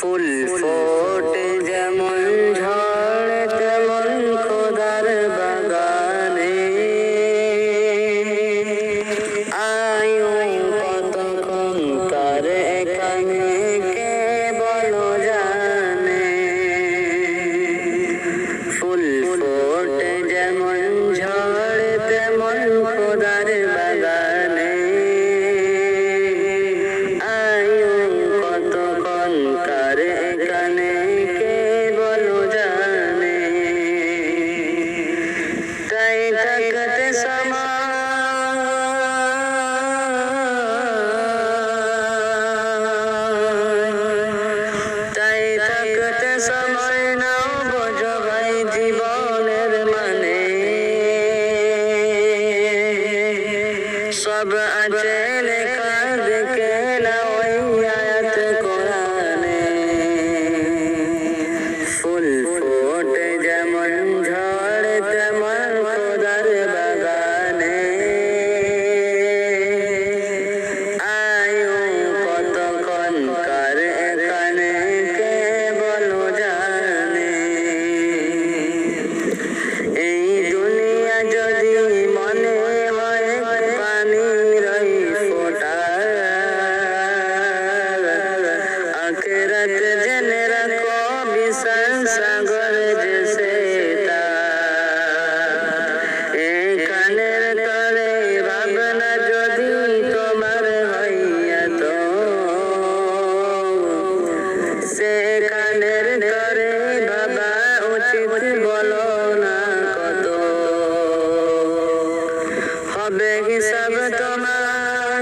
ফুল ফোটে যেমন ঝড় তেমন খোদার বাগানে, আয়ু কতক্ষণ কার এখানে কে বলো জানে। ফুল ফোটে যেমন ঝড় তেমন খোদার বাগানে, সময় নাও বোঝো ভাই জীবনের মানে, সব আছে লেখা দেখে নাও ওই আয়াত কোরআনে। ফুল ফোটে যেমন ঝড় তেমন খোদার বাগানে, আয়ু কতক্ষণ কার এখানে কে বলো জানে। এই দুনিয়া যদি মনে হয় পানির ফোঁটা, আখিরাত জেনে রাখো বিশাল সাগর যে সেটা। এখানের তরে ভাবনা যদি তোমার হইয়া তো, সেখানের তরে ভাবা উচিত বলো না কত। হবে হিসাব তোমার,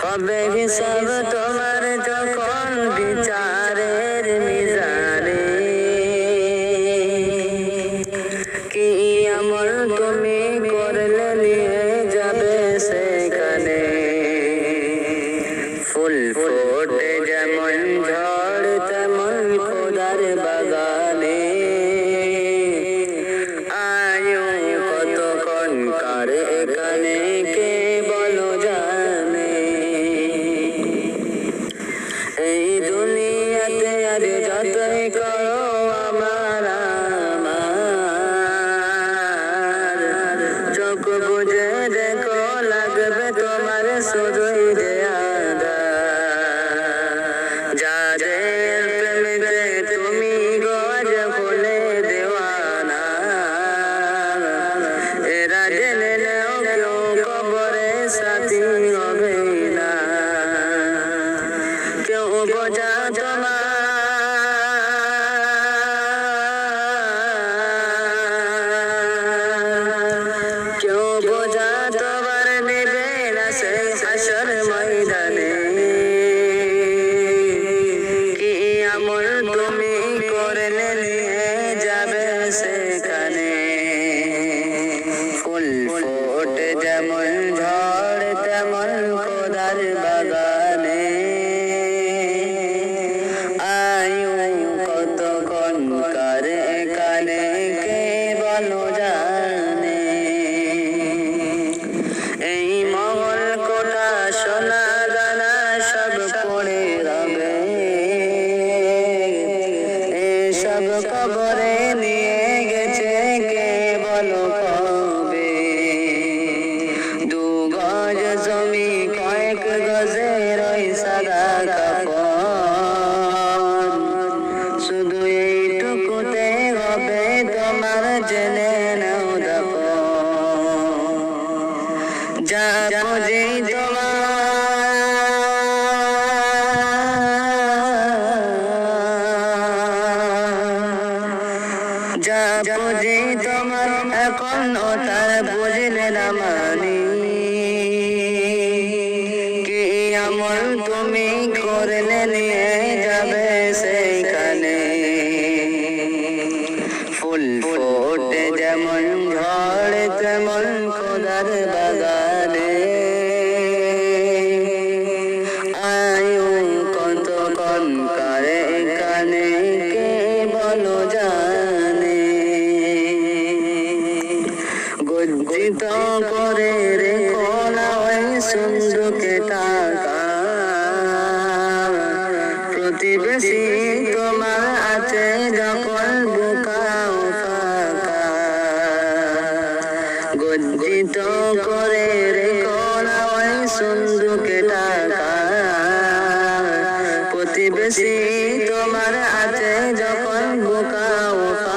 হবে হিসাব তোমার যখন বিচারের মিজানে। কি আমল তুমি করলে নিয়ে যাবে সেখানে। ফুল ফোটে যেমন ঝড় তেমন খোদার বাগানে, আয়ু কতক্ষণ কার এখানে কে বলো জানে। এই দুনিয়াতে আর যতই করো আমার আমার, চোখ বুঝে দেখো লাগবে তোমার শুধুই দেয়াদা। যাদের প্রেমেতে তুমি গজ বলে দেওয়ানা, এরা জেনে নাও কেউ কবরে সাথী হবে না। কেউ বোঝা তোমার, কেউ বোঝা তোমার নেবে না সে হাসর ময়দানে। কি আমল তুমি করলে নিয়ে যাবে সেখানে। ফুল ফোটে যেমন ঝড় তেমন খোদার বাগানে, আয়ু কতক্ষণ কার এখানে কে বলো জানে। এই মহল কোঠা সোনা দানা সব পড়ে রবে, এসব কবরে নিয়ে গেছে কে বলো কবে। দু গজ জমি কয়েক গজের ওই সাদা কাপড়, শুধু এইটুকুতে হবে তোমার জেনে নাও দাপন। যা পুঁজি যা পুঁজি তোমার এখন ও তার বুঝলে না মানি। কি আমল তুমি করলে নিয়ে যাবে সেইখানে। ফুল ফোটে যেমন ঝড় তেমন খোদার বাগানে, আয়ু কতক্ষণ কার এখানে কে বলো জানে। গজ্জিত করে রে প্রতিবেশী তোমার আছে যখন বোকা ও ফাঁকা, গজ্জিত করে রেখো না ওই সন্দুকে টাকা। প্রতিবেশী তোমার আছে যখন বোকা ও ফাঁকা।